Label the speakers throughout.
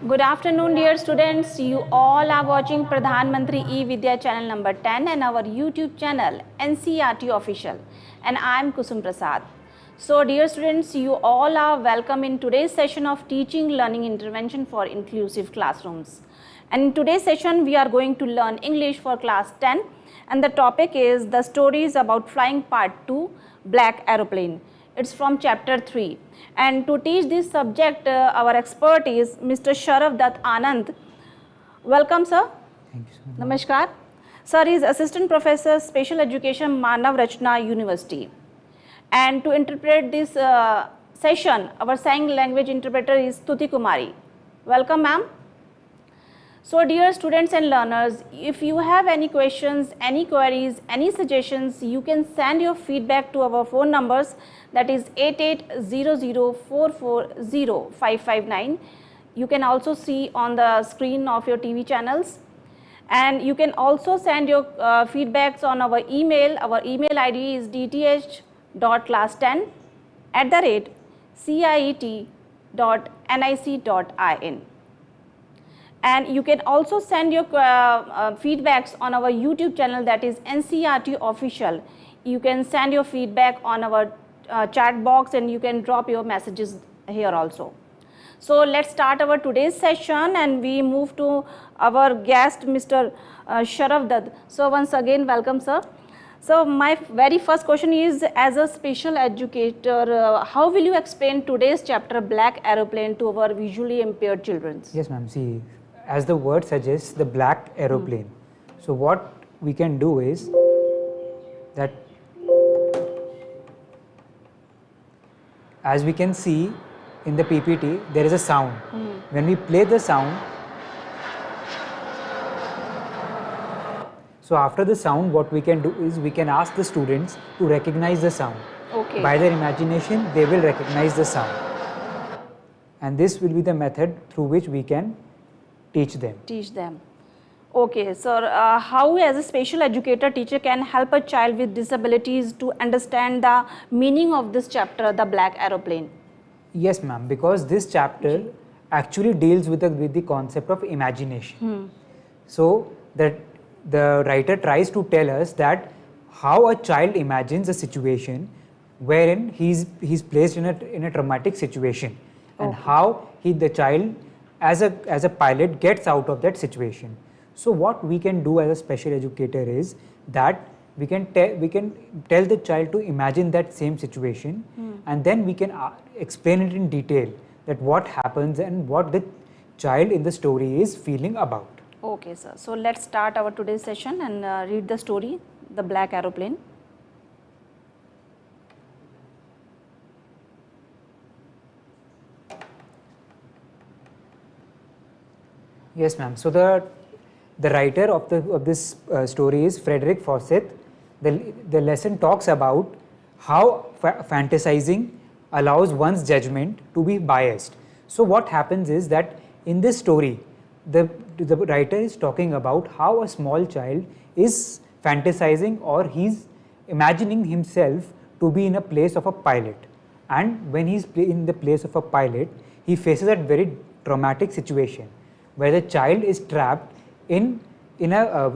Speaker 1: Good afternoon, dear students. You all are watching Pradhan Mantri eVidya channel number 10 and our YouTube channel NCRT Official. And I am Kusum Prasad. So, dear students, you all are welcome in today's session of Teaching Learning Intervention for Inclusive Classrooms. And in today's session, we are going to learn English for class 10. And the topic is the stories about flying part 2, Black Aeroplane. It's from chapter 3. And to teach this subject, our expert is Mr. Sharaf Dutt Anand. Welcome, sir.
Speaker 2: Thank you so much.
Speaker 1: Namaskar. Sir is Assistant Professor, Special Education, Manav Rachna University. And to interpret this session, our sign language interpreter is Tuti Kumari. Welcome, ma'am. So, dear students and learners, if you have any questions, any queries, any suggestions, you can send your feedback to our phone numbers, that is 8800440559. You can also see on the screen of your TV channels. And you can also send your feedbacks on our email. Our email ID is dth.class10@ciet.nic.in. And you can also send your feedbacks on our YouTube channel, that is NCRT Official. You can send your feedback on our chat box and you can drop your messages here also. So, let's start our today's session and we move to our guest, Mr. Sharaf Dutt. So, once again, welcome, sir. So, my very first question is, as a special educator, how will you explain today's chapter, Black Aeroplane, to our visually impaired children?
Speaker 2: Yes, ma'am. See, as the word suggests, the black aeroplane. So what we can do is that, as we can see in the PPT, there is a sound. When we play the sound, so after the sound, what we can do is we can ask the students to recognize the sound.
Speaker 1: Okay.
Speaker 2: By their imagination, they will recognize the sound. And this will be the method through which we can teach them.
Speaker 1: Okay, sir. How as a special educator teacher can help a child with disabilities to understand the meaning of this chapter, the Black Aeroplane?
Speaker 2: Yes, ma'am, because this chapter actually deals with the concept of imagination. So that the writer tries to tell us that how a child imagines a situation wherein he's placed in a traumatic situation, and how the child as a pilot gets out of that situation. So what we can do as a special educator is that we can tell the child to imagine that same situation, and then we can explain it in detail, that what happens and what the child in the story is feeling about.
Speaker 1: Okay, sir. So let's start our today's session and read the story, the Black Aeroplane.
Speaker 2: Yes, ma'am. So the writer of this story is Frederick Fawcett. The lesson talks about how fantasizing allows one's judgment to be biased. So what happens is that in this story, the writer is talking about how a small child is fantasizing, or he's imagining himself to be in a place of a pilot. And when he's in the place of a pilot, he faces a very traumatic situation where the child is trapped in a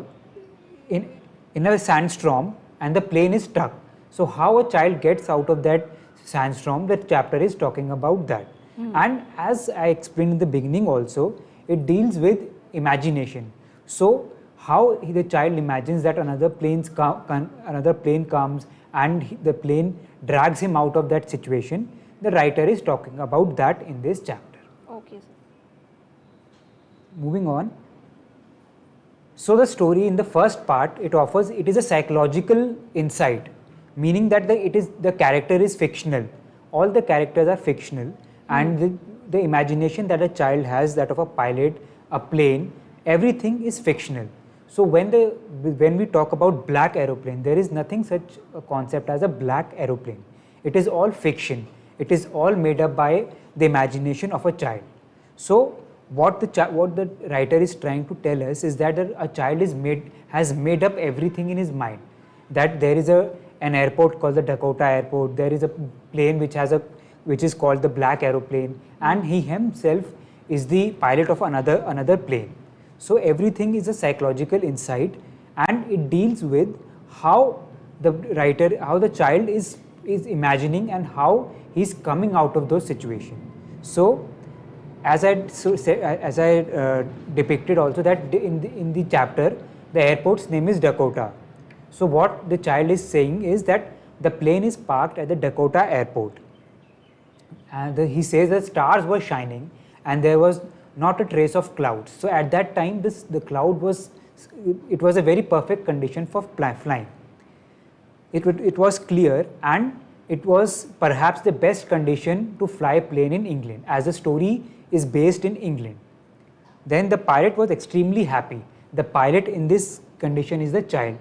Speaker 2: sandstorm and the plane is stuck. So how a child gets out of that sandstorm, the chapter is talking about that. And as I explained in the beginning also, it deals with imagination. So how the child imagines that another plane comes and the plane drags him out of that situation, the writer is talking about that in this chapter.
Speaker 1: Okay, sir.
Speaker 2: Moving on. So the story in the first part, it is a psychological insight, meaning that the character is fictional. All the characters are fictional, and the imagination that a child has, that of a pilot, a plane, everything is fictional. So when we talk about black aeroplane, there is nothing such a concept as a black aeroplane. It is all fiction. It is all made up by the imagination of a child. So what the writer is trying to tell us is that a child has made up everything in his mind. That there is an airport called the Dakota Airport. There is a plane which is called the Black Aeroplane, and he himself is the pilot of another plane. So everything is a psychological insight, and it deals with how the child is imagining and how he's coming out of those situations. So as I depicted also that in the chapter, the airport's name is Dakota. So what the child is saying is that the plane is parked at the Dakota airport, and he says the stars were shining and there was not a trace of clouds. So at that time, the cloud was a very perfect condition for flying. It was clear, and it was perhaps the best condition to fly a plane in England, as the story is based in England. Then the pilot was extremely happy. The pilot in this condition is the child.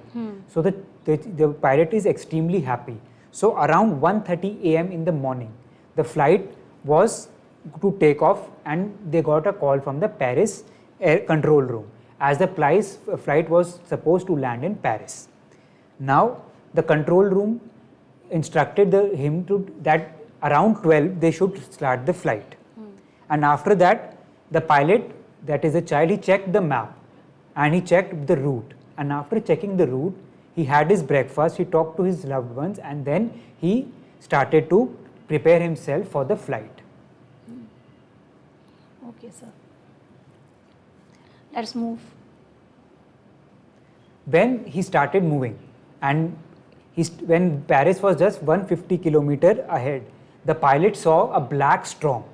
Speaker 2: So the pilot is extremely happy. So around 1:30 a.m. in the morning, the flight was to take off, and they got a call from the Paris air control room, as the flight was supposed to land in Paris. Now the control room instructed him that around 12 they should start the flight. And after that, the pilot, that is the child, he checked the map and he checked the route. And after checking the route, he had his breakfast, he talked to his loved ones, and then he started to prepare himself for the flight.
Speaker 1: Okay, sir. Let's move.
Speaker 2: When he started moving, and when Paris was just 150 kilometers ahead, the pilot saw a black storm.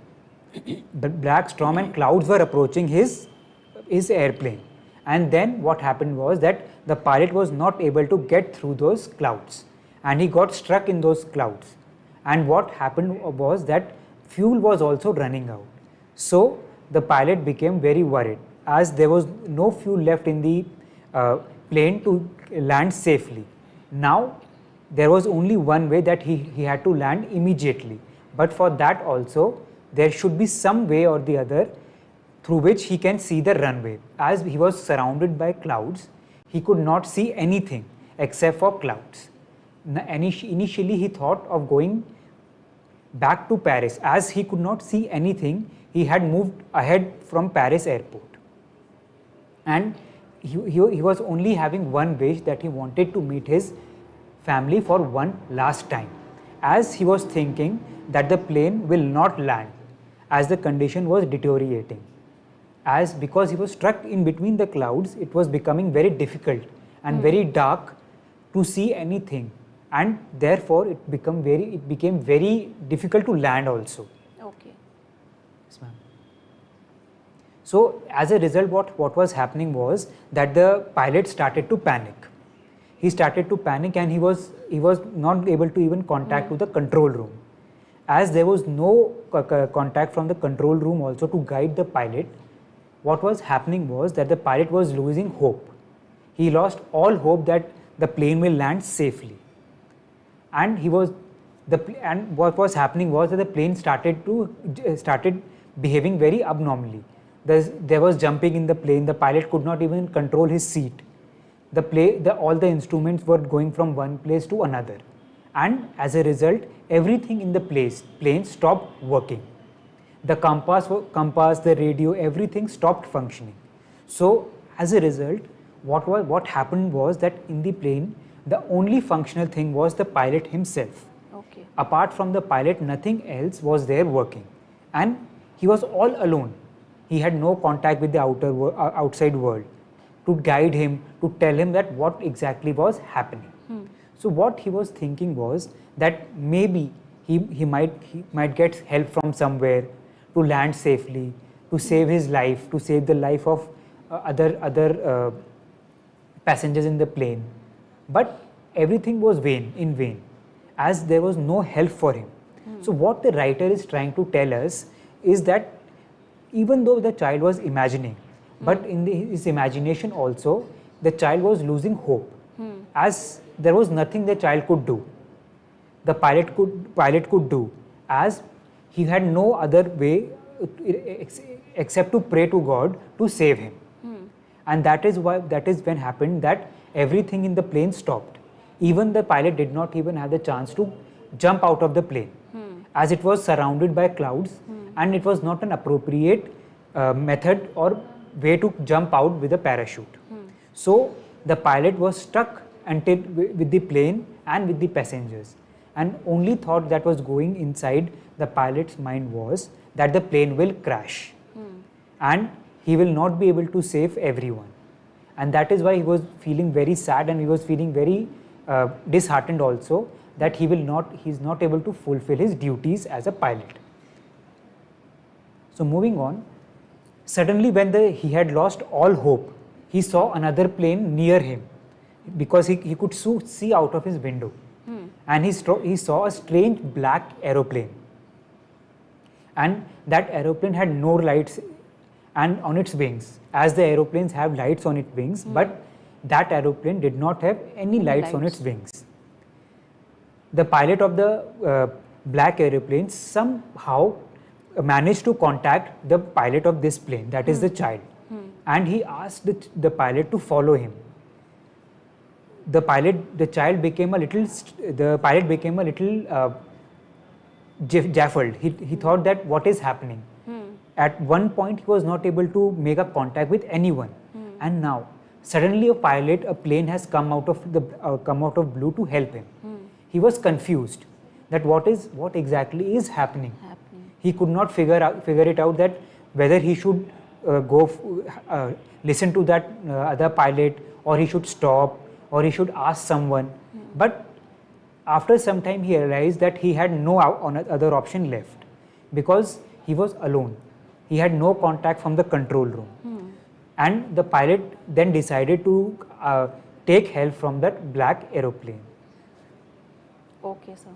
Speaker 2: The black storm and clouds were approaching his airplane. And then what happened was that the pilot was not able to get through those clouds, and he got stuck in those clouds. And what happened was that fuel was also running out. So the pilot became very worried, as there was no fuel left in the plane to land safely. Now there was only one way, that he had to land immediately. But for that also, there should be some way or the other through which he can see the runway. As he was surrounded by clouds, he could not see anything except for clouds. Initially he thought of going back to Paris. As he could not see anything, he had moved ahead from Paris airport. And he was only having one wish, that he wanted to meet his family for one last time. As he was thinking that the plane will not land, as the condition was deteriorating. Because he was stuck in between the clouds, it was becoming very difficult and very dark to see anything, and therefore it became very difficult to land also.
Speaker 1: Okay.
Speaker 2: Yes, ma'am. So as a result, what was happening was that the pilot started to panic. He started to panic, and he was not able to even contact to the control room. As there was no contact from the control room also to guide the pilot, what was happening was that the pilot was losing hope. He lost all hope that the plane will land safely. And what was happening was that the plane started behaving very abnormally. There was jumping in the plane. The pilot could not even control his seat. All the instruments were going from one place to another. And as a result, everything in the plane stopped working. The compass, the radio, everything stopped functioning. So as a result, what happened was that in the plane, the only functional thing was the pilot himself.
Speaker 1: Okay.
Speaker 2: Apart from the pilot, nothing else was there working. And he was all alone. He had no contact with the outside world to guide him, to tell him that what exactly was happening. So what he was thinking was that maybe he might get help from somewhere to land safely, to save his life, to save the life of other passengers in the plane. But everything was in vain, as there was no help for him. So what the writer is trying to tell us is that even though the child was imagining, but in his imagination also, the child was losing hope, as there was nothing the child could do. The pilot could do, as he had no other way except to pray to God to save him. And that is when happened that everything in the plane stopped. Even the pilot did not even have the chance to jump out of the plane, as it was surrounded by clouds, and it was not an appropriate method or way to jump out with a parachute. So the pilot was stuck until with the plane and with the passengers, and only thought that was going inside the pilot's mind was that the plane will crash and he will not be able to save everyone. And that is why he was feeling very sad, and he was feeling very disheartened also that he is not able to fulfill his duties as a pilot. So moving on, suddenly when he had lost all hope, he saw another plane near him because he could see out of his window. And he saw a strange black aeroplane. And that aeroplane had no lights and on its wings, as the aeroplanes have lights on its wings, but that aeroplane did not have any lights on its wings. The pilot of the black aeroplane somehow managed to contact the pilot of this plane, that is the child, and he asked the pilot to follow him. The pilot became a little jaffled. He thought that what is happening. At one point he was not able to make a contact with anyone, and now suddenly a plane has come out of blue to help him. He was confused that what exactly is happening. He could not figure it out that whether he should listen to that other pilot, or he should stop, or he should ask someone. But after some time he realized that he had no other option left, because he was alone. He had no contact from the control room. And the pilot then decided to take help from that black aeroplane.
Speaker 1: Okay, sir.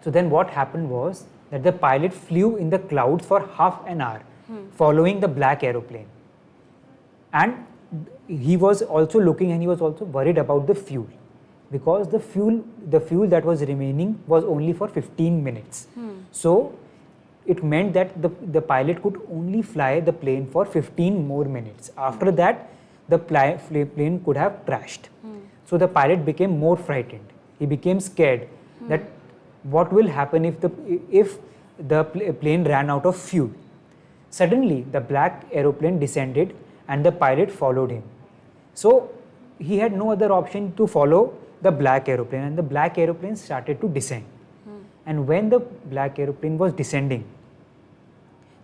Speaker 2: So then what happened was that the pilot flew in the clouds for half an hour, following the black aeroplane. And he was also looking, and he was also worried about the fuel, because the fuel that was remaining was only for 15 minutes. So it meant that the pilot could only fly the plane for 15 more minutes. After that, the plane could have crashed. So the pilot became more frightened. He became scared that what will happen if the plane ran out of fuel. Suddenly, the black aeroplane descended and the pilot followed him. So he had no other option to follow the black aeroplane, and the black aeroplane started to descend. And when the black aeroplane was descending,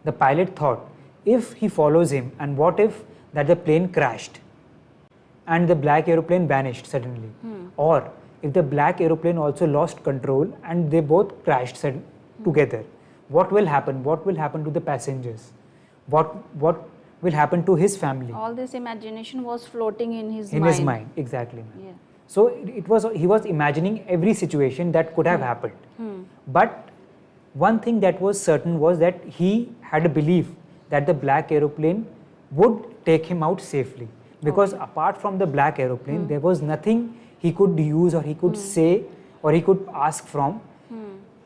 Speaker 2: the pilot thought, if he follows him, and what if that the plane crashed and the black aeroplane vanished suddenly, or if the black aeroplane also lost control and they both crashed together, what will happen? What will happen to the passengers? What will happen to his family?
Speaker 1: All this imagination was floating in his
Speaker 2: mind. In his mind, exactly. Yeah. So he was imagining every situation that could have happened. But one thing that was certain was that he had a belief that the black aeroplane would take him out safely, because apart from the black aeroplane, there was nothing he could use, or he could say, or he could ask from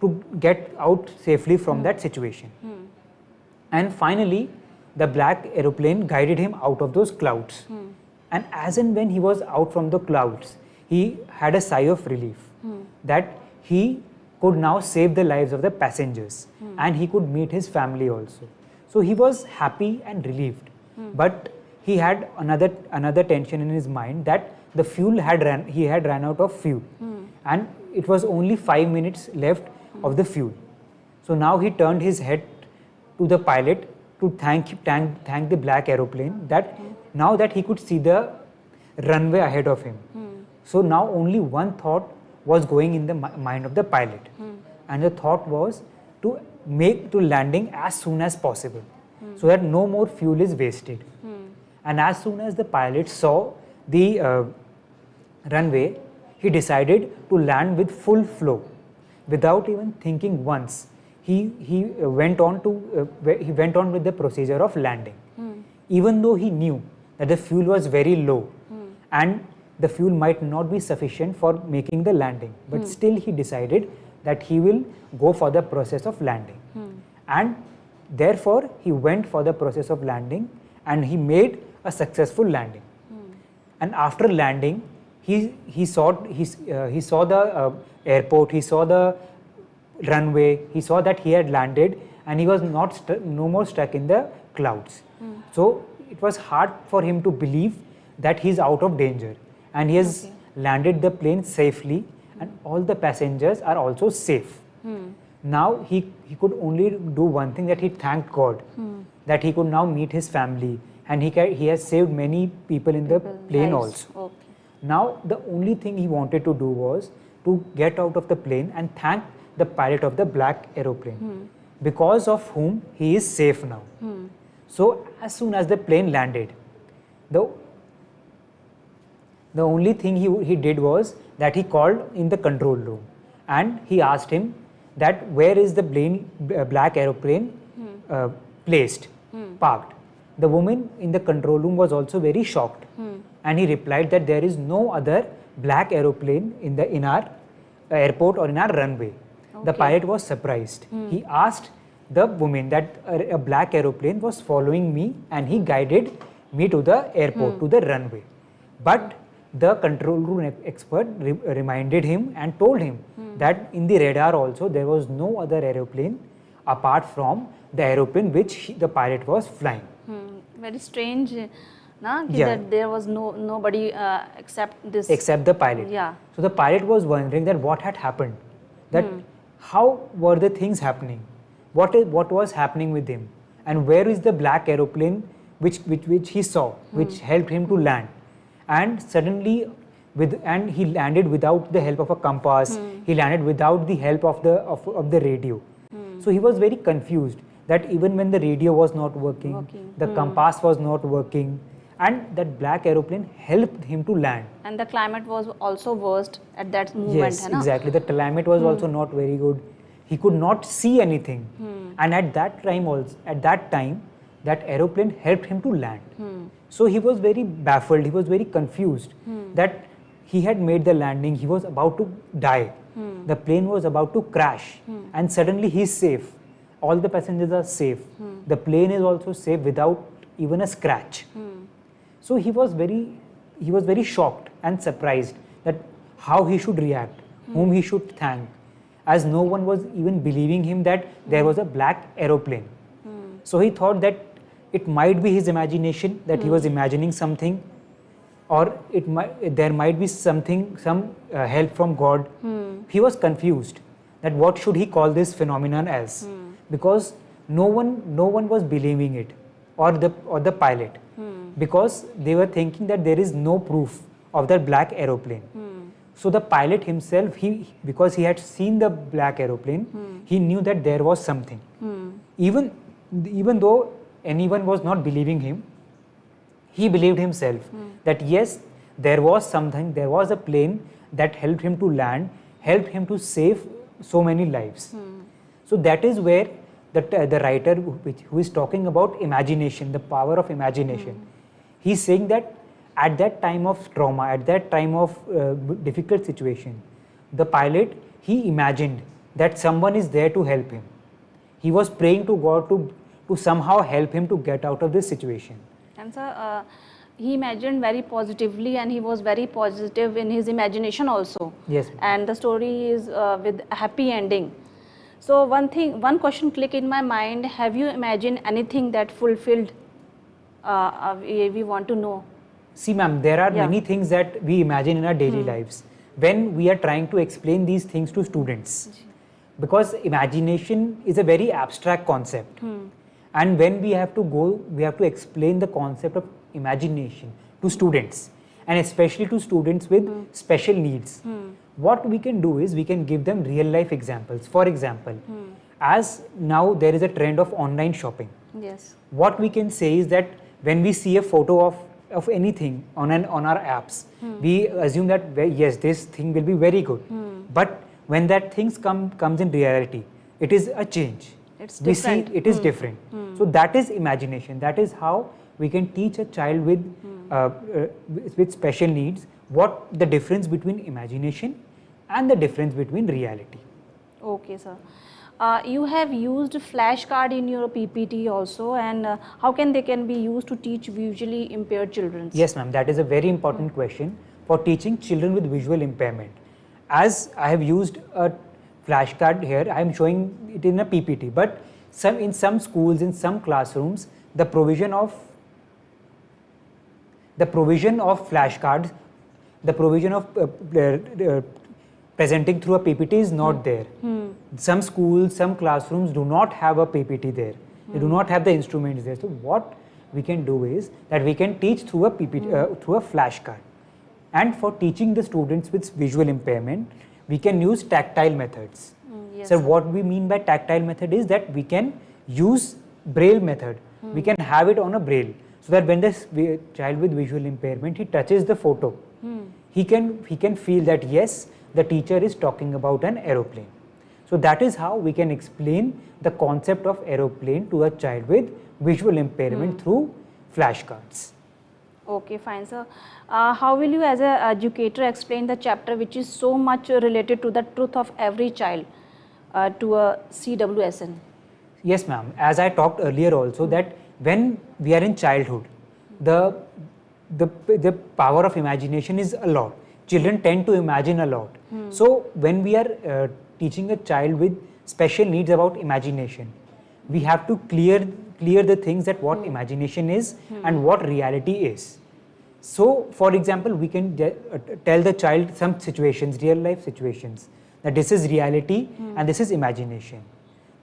Speaker 2: to get out safely from that situation. And finally, the black aeroplane guided him out of those clouds. And as and when he was out from the clouds, he had a sigh of relief that he could now save the lives of the passengers, and he could meet his family also. So he was happy and relieved. But he had another tension in his mind, that the fuel he had ran out of fuel, and it was only 5 minutes left of the fuel. So now he turned his head to the pilot to thank the black aeroplane, that now that he could see the runway ahead of him. So now only one thought was going in the mind of the pilot, and the thought was to make to landing as soon as possible, so that no more fuel is wasted. And as soon as the pilot saw the runway, he decided to land with full flow, without even thinking once. He went on with the procedure of landing, even though he knew that the fuel was very low, and the fuel might not be sufficient for making the landing, but still he decided that he will go for the process of landing. And therefore he went for the process of landing, and he made a successful landing. And after landing, he saw the airport, he saw the runway, he saw that he had landed, and he was no more stuck in the clouds. So it was hard for him to believe that he's out of danger, and he has landed the plane safely, and all the passengers are also safe. Now he could only do one thing, that he thanked God that he could now meet his family, and he has saved many people in the plane also.
Speaker 1: Okay.
Speaker 2: Now the only thing he wanted to do was to get out of the plane and thank the pilot of the black aeroplane, because of whom he is safe now. So as soon as the plane landed, the only thing he did was that he called in the control room, and he asked him that where is the black aeroplane placed, parked. The woman in the control room was also very shocked, and he replied that there is no other black aeroplane in our airport or in our runway. The pilot was surprised. He asked the woman that a black aeroplane was following me, and he guided me to the airport, to the runway. But the control room expert reminded him and told him that in the radar also there was no other aeroplane apart from the aeroplane which the pilot was flying.
Speaker 1: Very strange, that there was nobody except
Speaker 2: the pilot.
Speaker 1: Yeah.
Speaker 2: So the pilot was wondering that what had happened, that how were the things happening, what was happening with him, and where is the black aeroplane which he saw, which helped him to land. And suddenly, he landed without the help of a compass. He landed without the help of the radio. So he was very confused that even when the radio was not working, the compass was not working, and that black aeroplane helped him to land.
Speaker 1: And the climate was also worst at that moment.
Speaker 2: Yes, exactly. The climate was also not very good. He could not see anything, and at that time, that aeroplane helped him to land. So he was very baffled, he was very confused that he had made the landing, he was about to die. The plane was about to crash, and suddenly he is safe. All the passengers are safe. The plane is also safe without even a scratch. So he was very shocked and surprised that how he should react, whom he should thank, as no one was even believing him that there was a black aeroplane. So he thought that it might be his imagination, that he was imagining something, or there might be some help from God. He was confused that what should he call this phenomenon as, because no one was believing it, or the pilot, because they were thinking that there is no proof of that black aeroplane. So the pilot himself, because he had seen the black aeroplane, he knew that there was something. Even though anyone was not believing him, he believed himself that yes, there was something, there was a plane that helped him to land, helped him to save so many lives. So that is where the writer who is talking about imagination, the power of imagination, he's saying that at that time of trauma, at that time of difficult situation, the pilot, he imagined that someone is there to help him. He was praying to God to somehow help him to get out of this situation.
Speaker 1: And so he imagined very positively, and he was very positive in his imagination also.
Speaker 2: Yes.
Speaker 1: And the story is with a happy ending. So one question clicked in my mind: have you imagined anything that fulfilled? We want to know.
Speaker 2: See, ma'am, there are many things that we imagine in our daily lives when we are trying to explain these things to students, because imagination is a very abstract concept. And when we have to explain the concept of imagination to students, and especially to students with special needs. What we can do is we can give them real life examples. For example, as now there is a trend of online shopping.
Speaker 1: Yes.
Speaker 2: What we can say is that when we see a photo of anything on our apps, we assume that yes, this thing will be very good. But when that things comes in reality, it is a change.
Speaker 1: It's
Speaker 2: we
Speaker 1: different.
Speaker 2: see it is different. So that is imagination. That is how we can teach a child with special needs what the difference between imagination and the difference between reality.
Speaker 1: Okay, sir. You have used flashcard in your PPT also, and how they can be used to teach visually impaired children?
Speaker 2: Yes, ma'am. That is a very important question for teaching children with visual impairment. As I have used a flashcard here, I am showing it in a PPT, but in some schools, in some classrooms, the provision of flashcards, the provision of presenting through a PPT is not there. Some schools, some classrooms do not have a PPT there. They do not have the instruments there. So what we can do is that we can teach through a PPT, through a flashcard. And for teaching the students with visual impairment, we can use tactile methods.
Speaker 1: Yes.
Speaker 2: So what we mean by tactile method is that we can use braille method. We can have it on a braille, so that when the child with visual impairment, he touches the photo, he can feel that yes, the teacher is talking about an aeroplane. So that is how we can explain the concept of aeroplane to a child with visual impairment through flashcards.
Speaker 1: Okay, fine, sir. How will you as an educator explain the chapter which is so much related to the truth of every child to a CWSN?
Speaker 2: Yes, ma'am. As I talked earlier also, that when we are in childhood, the power of imagination is a lot. Children tend to imagine a lot. So when we are teaching a child with special needs about imagination, we have to clear the things that what imagination is and what reality is. So for example, we can tell the child some situations, real life situations, that this is reality and this is imagination.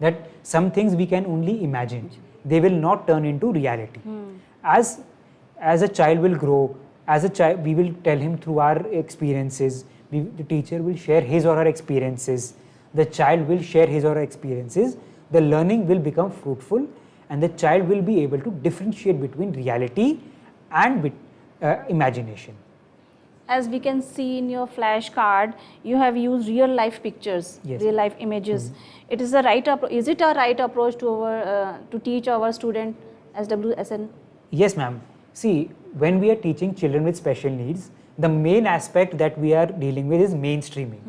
Speaker 2: That some things we can only imagine, they will not turn into reality. As a child will grow, as a child we will tell him through our experiences, the teacher will share his or her experiences, the child will share his or her experiences, the learning will become fruitful and the child will be able to differentiate between reality and imagination.
Speaker 1: As we can see in your flashcard, you have used real life pictures,
Speaker 2: Yes.
Speaker 1: real life images. It is a right is it a right approach to teach our student SWSN?
Speaker 2: Yes, ma'am. See, when we are teaching children with special needs, the main aspect that we are dealing with is mainstreaming.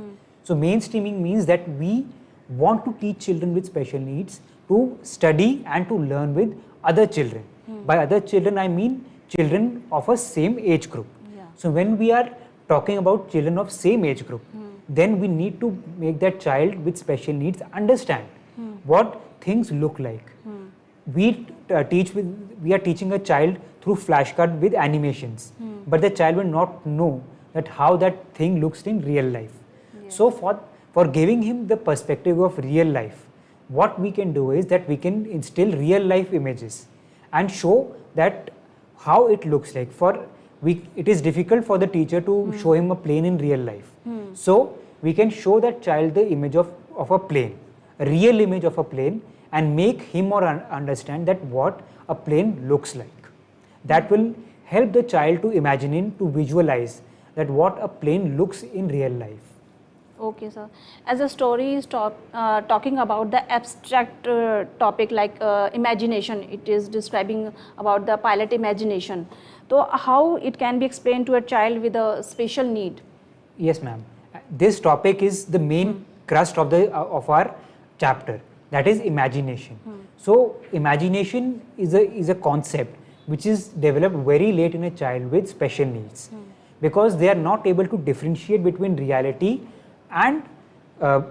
Speaker 2: So mainstreaming means that we want to teach children with special needs to study and to learn with other children. By other children, I mean children of a same age group.
Speaker 1: Yeah.
Speaker 2: So when we are talking about children of same age group, then we need to make that child with special needs understand what things look like. We are teaching a child through flashcard with animations, but the child will not know that how that thing looks in real life.
Speaker 1: Yes.
Speaker 2: So for giving him the perspective of real life, what we can do is that we can instill real life images and show that how it looks like. It is difficult for the teacher to show him a plane in real life. So we can show that child the image of a plane, a real image of a plane, and make him or understand that what a plane looks like. That will help the child to imagine, to visualize that what a plane looks in real life.
Speaker 1: Okay, sir. As a story is talking about the abstract topic like imagination, it is describing about the pilot imagination. So how it can be explained to a child with a special need?
Speaker 2: Yes, ma'am. This topic is the main crust of our chapter. That is imagination. So imagination is a concept which is developed very late in a child with special needs, because they are not able to differentiate between reality and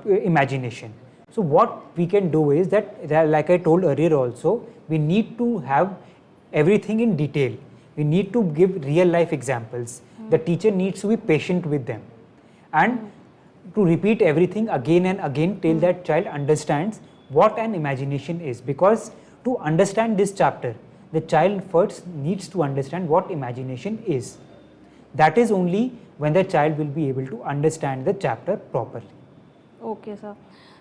Speaker 2: imagination. So what we can do is that, like I told earlier also, we need to have everything in detail. We need to give real life examples. The teacher needs to be patient with them and to repeat everything again and again till that child understands what an imagination is. Because to understand this chapter, the child first needs to understand what imagination is. That is only when the child will be able to understand the chapter properly.
Speaker 1: Okay, sir.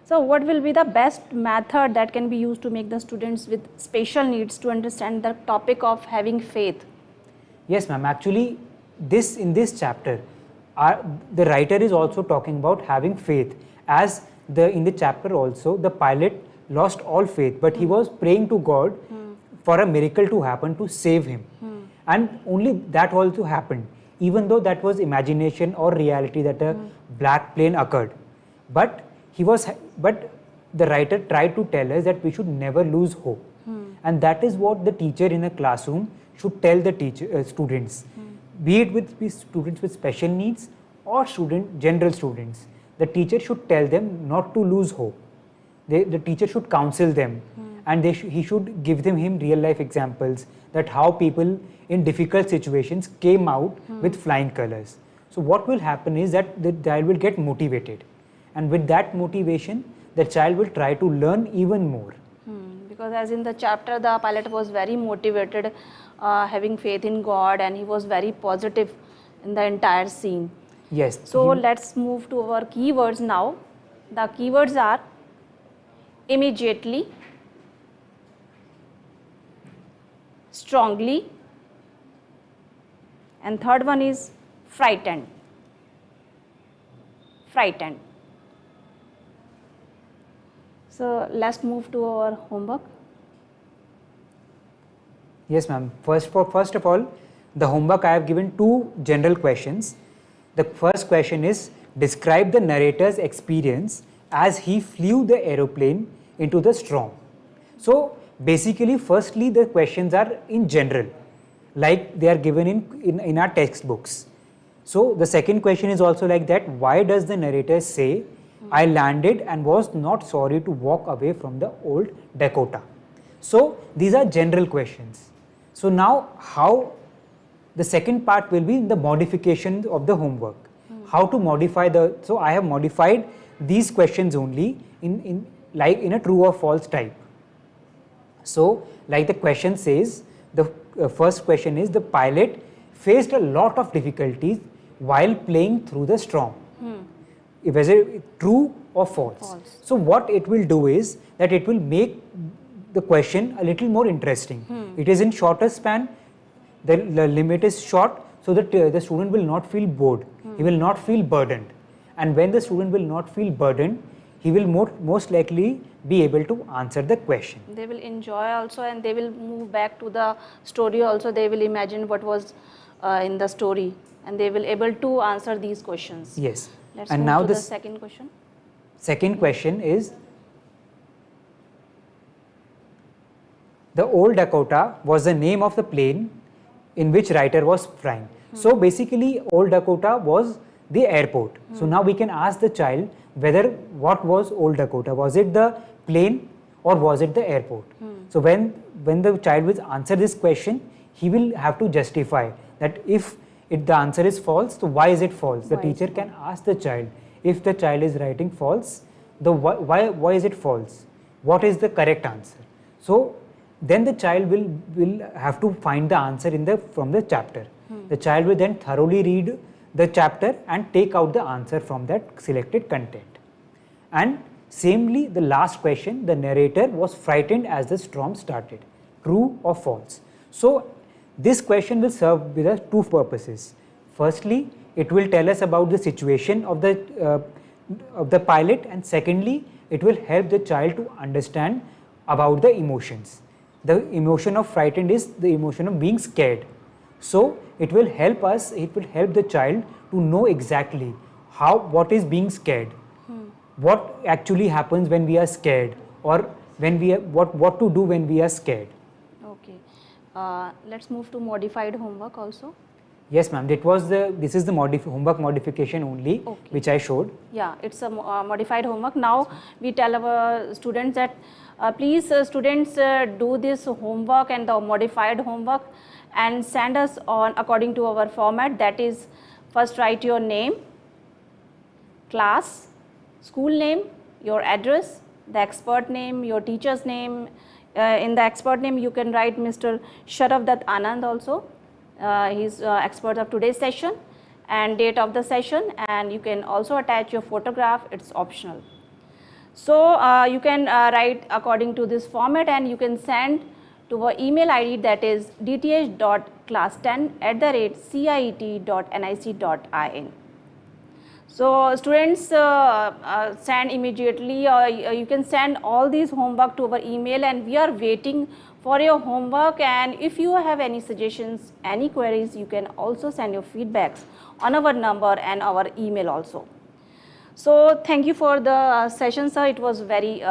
Speaker 1: So what will be the best method that can be used to make the students with special needs to understand the topic of having faith?
Speaker 2: Yes, ma'am. Actually, in this chapter, the writer is also talking about having faith. As in the chapter also, the pilot lost all faith, but he was praying to God for a miracle to happen to save him. And only that also happened, even though that was imagination or reality that a black plane occurred. But the writer tried to tell us that we should never lose hope. And that is what the teacher in a classroom should tell the students, be it with students with special needs or general students. The teacher should tell them not to lose hope. The teacher should counsel them and he should give him real life examples that how people in difficult situations came out with flying colors. So what will happen is that the child will get motivated, and with that motivation the child will try to learn even more.
Speaker 1: Because as in the chapter, the pilot was very motivated, having faith in God, and he was very positive in the entire scene.
Speaker 2: Yes.
Speaker 1: So let's move to our keywords now. The keywords are immediately, strongly, and third one is frightened. Frightened. So let's move to our homework.
Speaker 2: Yes, ma'am. First of all, the homework I have given 2 general questions. The first question is, describe the narrator's experience as he flew the aeroplane into the storm. So basically, firstly, the questions are in general, like they are given in our textbooks. So the second question is also like that. Why does the narrator say, I landed and was not sorry to walk away from the old Dakota? So these are general questions. So now how the second part will be in the modification of the homework. How to modify so I have modified these questions only in a true or false type. So like the question says, the first question is, the pilot faced a lot of difficulties while playing through the storm. Is it true or false? So what it will do is that it will make the question a little more interesting. It is in shorter span, the limit is short, so that the student will not feel bored, he will not feel burdened. And when the student will not feel burdened, he will most likely be able to answer the question.
Speaker 1: They will enjoy also, and they will move back to the story also. They will imagine what was in the story, and they will able to answer these questions.
Speaker 2: Yes.
Speaker 1: Let's
Speaker 2: and
Speaker 1: move
Speaker 2: now
Speaker 1: to
Speaker 2: the
Speaker 1: the second question.
Speaker 2: Second question is, the old Dakota was the name of the plane in which writer was flying. So basically, old Dakota was the airport. So now we can ask the child whether what was old Dakota. Was it the plane or was it the airport? So when the child will answer this question, he will have to justify that if the answer is false, so why is it false? The teacher can ask the child, if the child is writing false, why is it false? What is the correct answer? So then the child will have to find the answer from the chapter. The child will then thoroughly read the chapter and take out the answer from that selected content. And samely, the last question, the narrator was frightened as the storm started. True or false? So this question will serve with us 2 purposes. Firstly, it will tell us about the situation of the pilot, and secondly, it will help the child to understand about the emotions. The emotion of frightened is the emotion of being scared. So it will help the child to know exactly what is being scared, what actually happens when we are scared, or what to do when we are scared.
Speaker 1: Okay. Let's move to modified homework also.
Speaker 2: Yes, ma'am. This is the homework modification only, which I showed.
Speaker 1: Yeah, it's a modified homework. Now we tell our students that please students do this homework and the modified homework and send us on according to our format. That is, first write your name, class, school name, your address, the expert name, your teacher's name. In the expert name you can write Mr. Sharafdat Anand also. He's expert of today's session, and date of the session, and you can also attach your photograph. It's optional. So you can write according to this format, and you can send to our email ID, that is dth.class10@ciet.nic.in. So students send immediately, or you can send all these homework to our email, and we are waiting for your homework. And if you have any suggestions, any queries, you can also send your feedbacks on our number and our email also. So thank you for the session, sir. It was very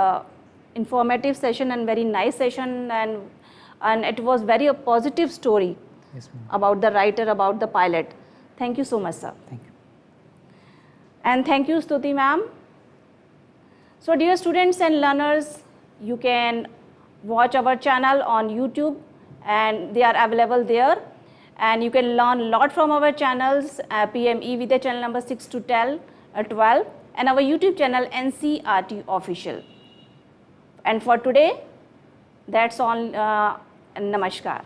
Speaker 1: informative session and very nice session, and it was very a positive story about the writer, about the pilot. Thank you so much, sir.
Speaker 2: Thank you.
Speaker 1: And thank you, Stuti ma'am. So dear students and learners, you can watch our channel on YouTube, and they are available there. And you can learn a lot from our channels, PMeVIDYA channel number 6 to 12, and our YouTube channel NCRT Official. And for today, that's all. Namaskar.